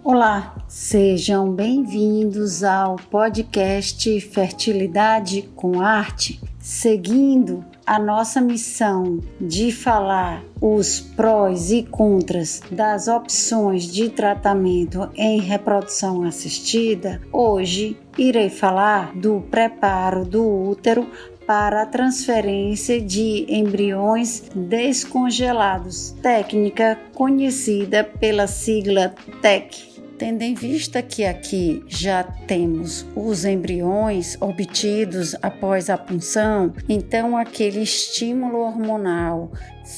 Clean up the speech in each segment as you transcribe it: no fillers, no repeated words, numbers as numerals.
Olá, sejam bem-vindos ao podcast Fertilidade com Arte, seguindo a nossa missão de falar os prós e contras das opções de tratamento em reprodução assistida. Hoje irei falar do preparo do útero para a transferência de embriões descongelados, técnica conhecida pela sigla TEC. Tendo em vista que aqui já temos os embriões obtidos após a punção, então aquele estímulo hormonal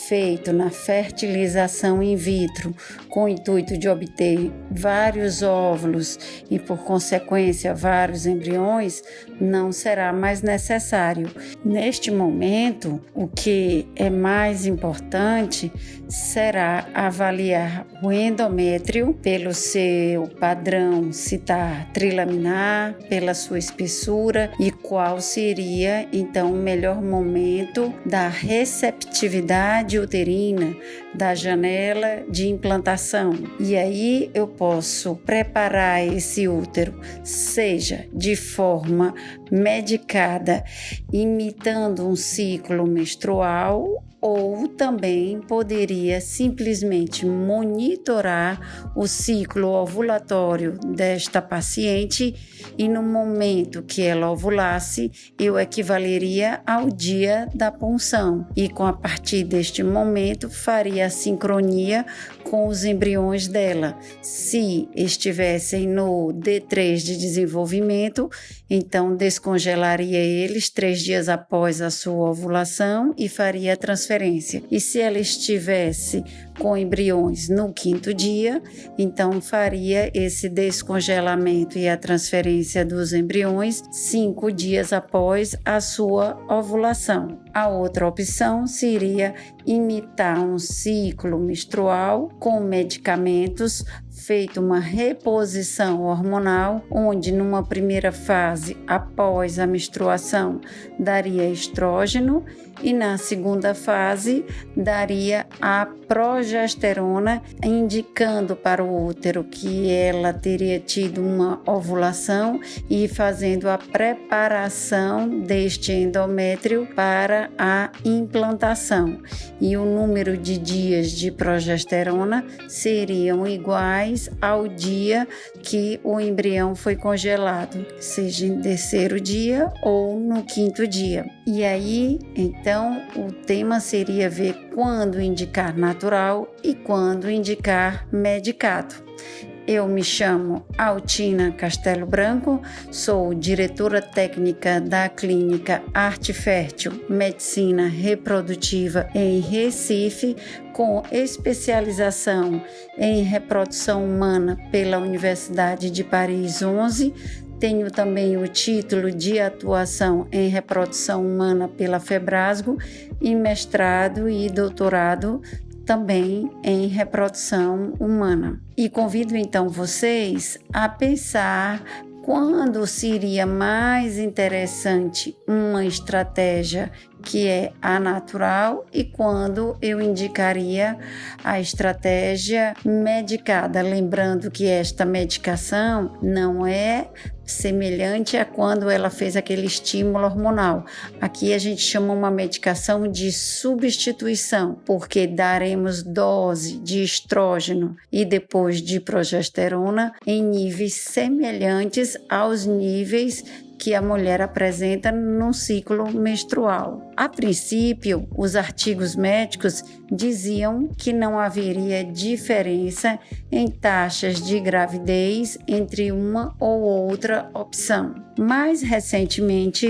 feito na fertilização in vitro com o intuito de obter vários óvulos e, por consequência, vários embriões, não será mais necessário. Neste momento, o que é mais importante será avaliar o endométrio pelo seu padrão citar trilaminar, pela sua espessura e qual seria, então, o melhor momento da receptividade uterina, da janela de implantação. E aí eu posso preparar esse útero, seja de forma medicada, imitando um ciclo menstrual, ou também poderia simplesmente monitorar o ciclo ovulatório desta paciente e no momento que ela ovulasse, eu equivaleria ao dia da punção e a partir deste momento faria a sincronia com os embriões dela. Se estivessem no D3 de desenvolvimento, então descongelaria eles 3 dias após a sua ovulação e faria a transferência. E se ela estivesse com embriões no 5º dia, então faria esse descongelamento e a transferência dos embriões 5 dias após a sua ovulação. A outra opção seria imitar um ciclo menstrual com medicamentos, feito uma reposição hormonal, onde numa primeira fase, após a menstruação, daria estrógeno e na segunda fase daria a progesterona, indicando para o útero que ela teria tido uma ovulação e fazendo a preparação deste endométrio para a implantação. E o número de dias de progesterona seriam iguais ao dia que o embrião foi congelado, seja em 3º dia ou no 5º dia. E aí, então, o tema seria ver quando indicar natural e quando indicar medicado. Eu me chamo Altina Castelo Branco, sou diretora técnica da clínica Arte Fértil Medicina Reprodutiva em Recife, com especialização em reprodução humana pela Universidade de Paris 11. Tenho também o título de atuação em reprodução humana pela Febrasgo e mestrado e doutorado também em reprodução humana. E convido então vocês a pensar quando seria mais interessante uma estratégia que é a natural e quando eu indicaria a estratégia medicada. Lembrando que esta medicação não é semelhante a quando ela fez aquele estímulo hormonal. Aqui a gente chama uma medicação de substituição, porque daremos dose de estrógeno e depois de progesterona em níveis semelhantes aos níveis que a mulher apresenta no ciclo menstrual. A princípio, os artigos médicos diziam que não haveria diferença em taxas de gravidez entre uma ou outra opção. Mais recentemente,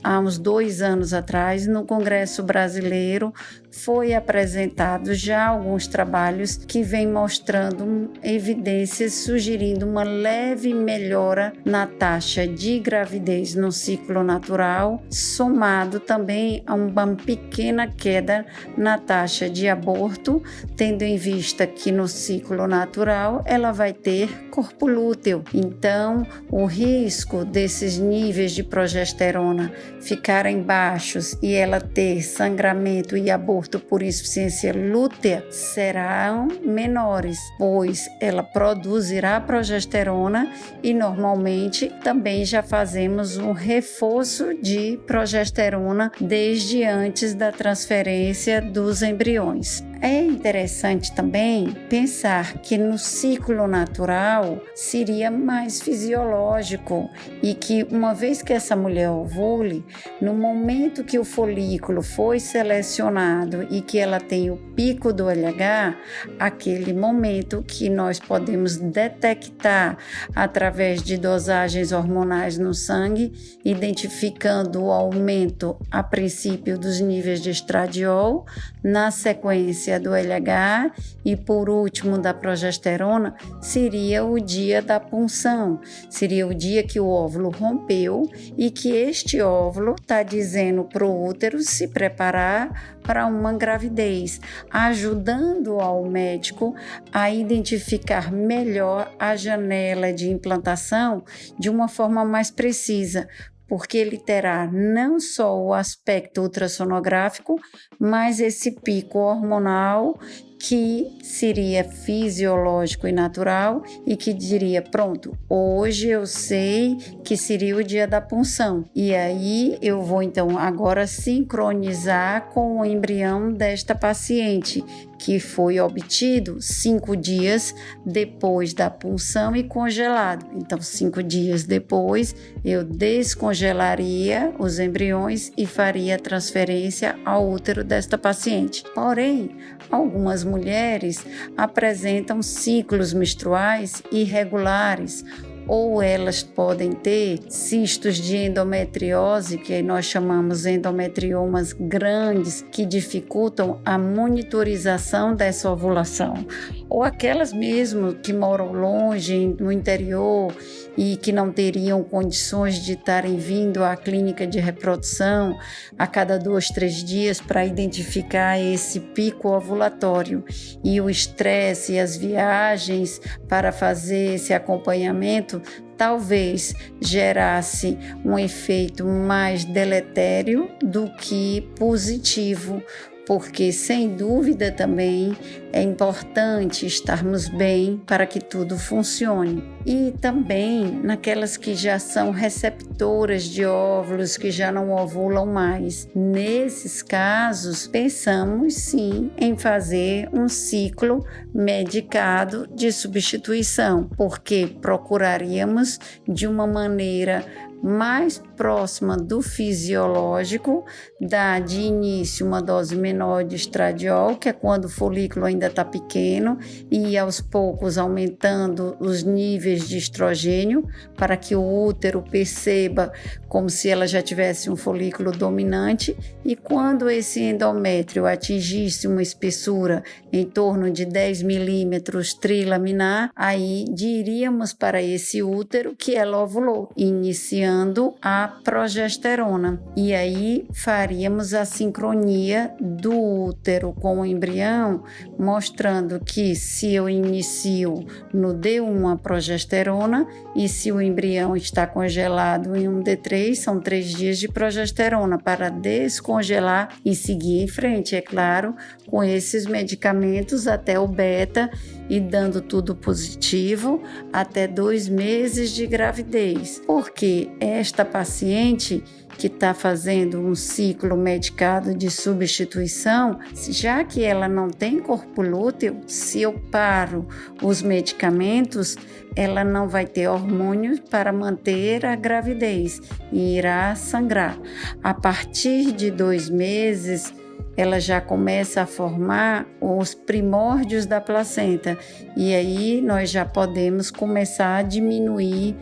há uns 2 anos atrás, no Congresso Brasileiro, foi apresentado já alguns trabalhos que vêm mostrando evidências sugerindo uma leve melhora na taxa de gravidez no ciclo natural, somado também a uma pequena queda na taxa de aborto, tendo em vista que no ciclo natural ela vai ter corpo lúteo. Então, o risco desses níveis de progesterona ficarem baixos e ela ter sangramento e aborto por insuficiência lútea serão menores, pois ela produzirá progesterona e normalmente também já fazemos um reforço de progesterona desde antes da transferência dos embriões. É interessante também pensar que no ciclo natural seria mais fisiológico e que uma vez que essa mulher ovule, no momento que o folículo foi selecionado e que ela tem o pico do LH, aquele momento que nós podemos detectar através de dosagens hormonais no sangue, identificando o aumento a princípio dos níveis de estradiol, na sequência do LH e por último da progesterona, seria o dia da punção, seria o dia que o óvulo rompeu e que este óvulo está dizendo para o útero se preparar para uma gravidez, ajudando ao médico a identificar melhor a janela de implantação de uma forma mais precisa, porque ele terá não só o aspecto ultrassonográfico, mas esse pico hormonal que seria fisiológico e natural e que diria, pronto, hoje eu sei que seria o dia da punção. E aí eu vou então agora sincronizar com o embrião desta paciente, que foi obtido 5 dias depois da punção e congelado. Então, 5 dias depois, eu descongelaria os embriões e faria a transferência ao útero desta paciente. Porém, algumas mulheres apresentam ciclos menstruais irregulares, ou elas podem ter cistos de endometriose, que nós chamamos endometriomas grandes, que dificultam a monitorização dessa ovulação, ou aquelas mesmo que moram longe, no interior, e que não teriam condições de estarem vindo à clínica de reprodução a cada 2, 3 dias para identificar esse pico ovulatório. E o estresse e as viagens para fazer esse acompanhamento talvez gerasse um efeito mais deletério do que positivo, porque sem dúvida também é importante estarmos bem para que tudo funcione. E também naquelas que já são receptoras de óvulos, que já não ovulam mais. Nesses casos, pensamos sim em fazer um ciclo medicado de substituição, porque procuraríamos de uma maneira mais próxima do fisiológico, dar de início uma dose menor de estradiol, que é quando o folículo ainda está pequeno, e aos poucos aumentando os níveis de estrogênio, para que o útero perceba como se ela já tivesse um folículo dominante, e quando esse endométrio atingisse uma espessura em torno de 10 milímetros trilaminar, aí diríamos para esse útero que ela ovulou, iniciando a progesterona. E aí faríamos a sincronia do útero com o embrião, mostrando que se eu inicio no D1 a progesterona e se o embrião está congelado em um D3, são 3 dias de progesterona para descongelar e seguir em frente, é claro, com esses medicamentos até o beta e dando tudo positivo até 2 meses de gravidez. Porque esta paciente que está fazendo um ciclo medicado de substituição, já que ela não tem corpo lúteo, se eu paro os medicamentos, ela não vai ter hormônios para manter a gravidez e irá sangrar. A partir de 2 meses, ela já começa a formar os primórdios da placenta e aí nós já podemos começar a diminuir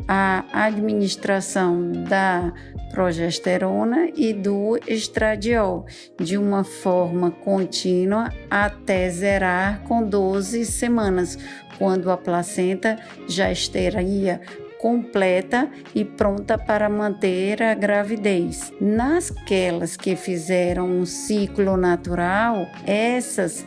a administração da progesterona e do estradiol, de uma forma contínua até zerar com 12 semanas, quando a placenta já estaria completa e pronta para manter a gravidez. Nasquelas que fizeram um ciclo natural, essas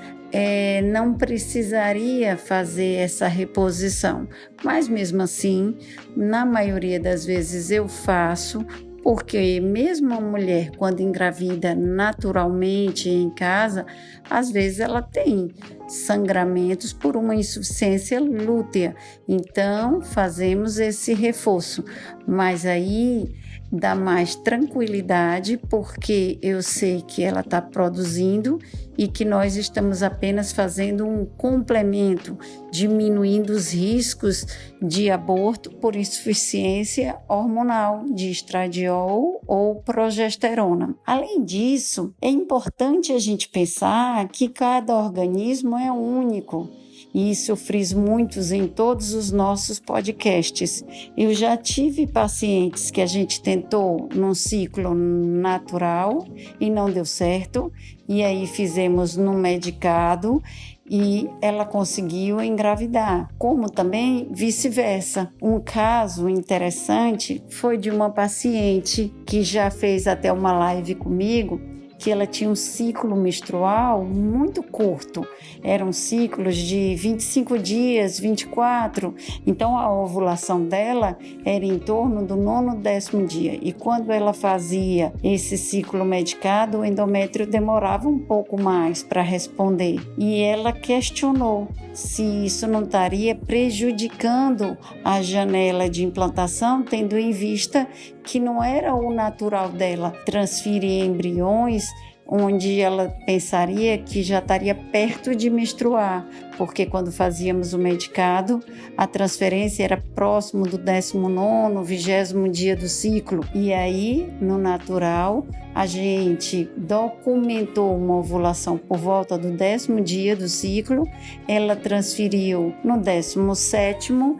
não precisaria fazer essa reposição, mas mesmo assim, na maioria das vezes eu faço, porque mesmo a mulher, quando engravida naturalmente em casa, às vezes ela tem sangramentos por uma insuficiência lútea. Então, fazemos esse reforço. Mas aí dá mais tranquilidade, porque eu sei que ela está produzindo e que nós estamos apenas fazendo um complemento, diminuindo os riscos de aborto por insuficiência hormonal de estradiol ou progesterona. Além disso, é importante a gente pensar que cada organismo é único. E isso eu friso muitos em todos os nossos podcasts. Eu já tive pacientes que a gente tentou num ciclo natural e não deu certo, e aí fizemos no medicado e ela conseguiu engravidar, como também vice-versa. Um caso interessante foi de uma paciente que já fez até uma live comigo, que ela tinha um ciclo menstrual muito curto, eram ciclos de 25 dias, 24, então a ovulação dela era em torno do 9º, 10º dia, e quando ela fazia esse ciclo medicado, o endométrio demorava um pouco mais para responder, e ela questionou se isso não estaria prejudicando a janela de implantação, tendo em vista que não era o natural dela transferir embriões onde ela pensaria que já estaria perto de menstruar, porque quando fazíamos o medicado, a transferência era próximo do 19º, 20º dia do ciclo. E aí, no natural, a gente documentou uma ovulação por volta do 10º dia do ciclo, ela transferiu no 17º,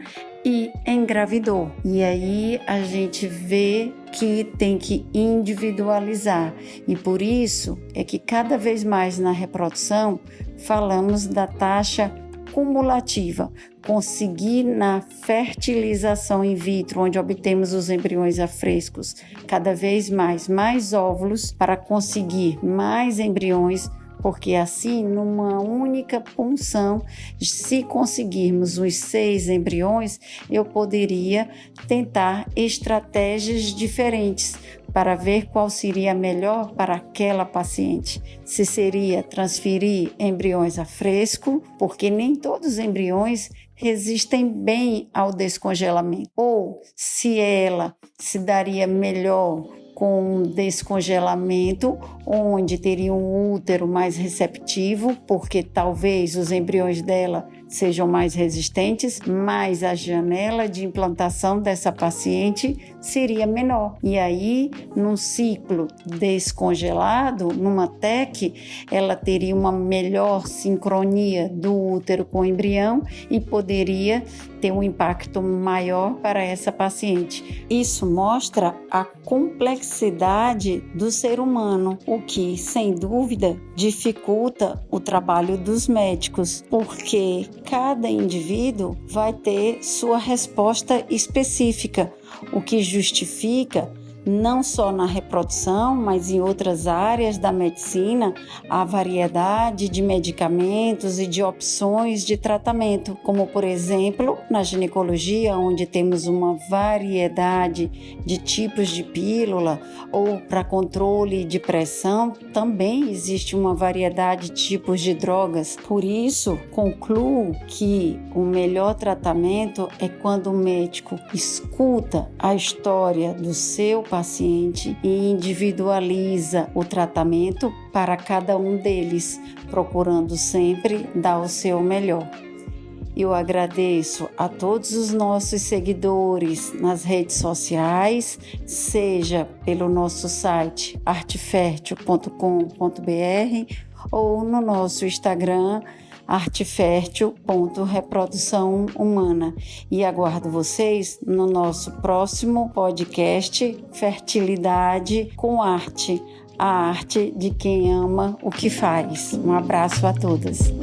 e engravidou. E aí a gente vê que tem que individualizar. E por isso é que cada vez mais na reprodução falamos da taxa cumulativa. Conseguir na fertilização in vitro, onde obtemos os embriões a frescos, cada vez mais óvulos para conseguir mais embriões, porque assim, numa única punção, se conseguirmos os 6 embriões, eu poderia tentar estratégias diferentes para ver qual seria melhor para aquela paciente. Se seria transferir embriões a fresco, porque nem todos os embriões resistem bem ao descongelamento, ou se ela se daria melhor com descongelamento, onde teria um útero mais receptivo, porque talvez os embriões dela sejam mais resistentes, mas a janela de implantação dessa paciente seria menor. E aí, num ciclo descongelado, numa TEC, ela teria uma melhor sincronia do útero com o embrião e poderia ter um impacto maior para essa paciente. Isso mostra a complexidade do ser humano, o que, sem dúvida, dificulta o trabalho dos médicos, porque cada indivíduo vai ter sua resposta específica, o que justifica não só na reprodução, mas em outras áreas da medicina, a variedade de medicamentos e de opções de tratamento, como, por exemplo, na ginecologia, onde temos uma variedade de tipos de pílula, ou para controle de pressão, também existe uma variedade de tipos de drogas. Por isso, concluo que o melhor tratamento é quando o médico escuta a história do seu paciente e individualiza o tratamento para cada um deles, procurando sempre dar o seu melhor. Eu agradeço a todos os nossos seguidores nas redes sociais, seja pelo nosso site artefertil.com.br ou no nosso Instagram, artefértil.reprodução humana. E aguardo vocês no nosso próximo podcast Fertilidade com Arte, a arte de quem ama o que faz. Um abraço a todas.